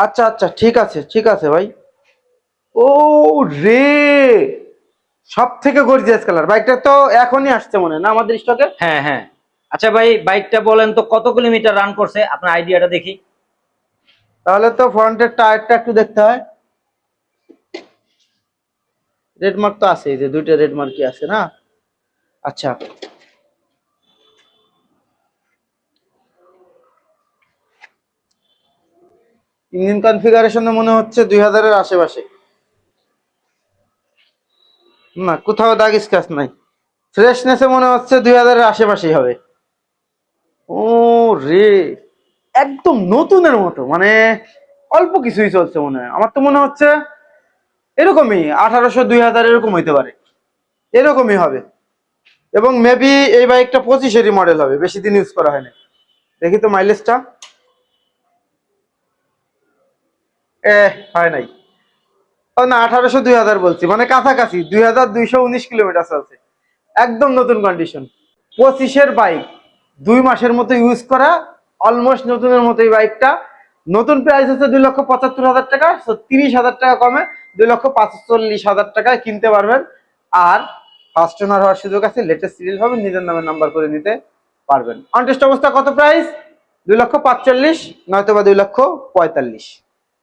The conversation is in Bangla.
আচ্ছা আচ্ছা, ঠিক আছে ভাই। ও রে, সব থেকে গর্জিয়াস কালার। বাইকটা তো এখনই আসছে মনে হয় না আমাদের স্টকে? হ্যাঁ হ্যাঁ। আচ্ছা ভাই, বাইকটা বলেন তো কত কিলোমিটার রান করছে, আপনার আইডিয়াটা দেখি। তাহলে তো ফ্রন্টের টায়ারটা একটু দেখতে হয়। রেড মার্ক তো আছে, এই যে দুইটা রেড মার্কই আছে না? আচ্ছা, ইঞ্জিন কনফিগারেশনে মনে হচ্ছে 2000-এর আশেপাশে। না, কোথাও দাগ স্ক্র্যাচ নাই। ফ্রেশনেসে মনে হচ্ছে 2000-এর আশেপাশেই হবে। ও রে, একদম নতুনের মতো, মানে অল্প কিছুই চলছে মনে হয়। আমার তো মনে হচ্ছে এরকমই 1800 2000 এরকম হইতে পারে, এরকমই হবে। এবং মেবি এই বাইকটা 25-এরই মডেল হবে, বেশি দিন ইউজ করা হয়নি। দেখি তো মাইলেজটা। হয় নাই। ও না, 1800 2000 বলছি, মানে কাছাকাছি 2219 কিলোমিটার চলছে। একদম নতুন কন্ডিশন, 25-এর বাইক, 2 মাসের মতো ইউজ করা, অলমোস্ট নতুনের মতো। এই বাইকটা নতুন প্রাইস হচ্ছে 2,75,000 টাকা। 30,000 টাকা কমে 2,45,000 টাকায় কিনতে পারবেন। আর ফার্স্ট ওনার হওয়ার সুযোগ আছে, লেটেস্ট সিরিয়াল হবে, নিজের নামে নাম্বার করে নিতে পারবেন। অনটেস্ট অবস্থা কত প্রাইস? 2,45,000, নয়তো বা 2,45,000।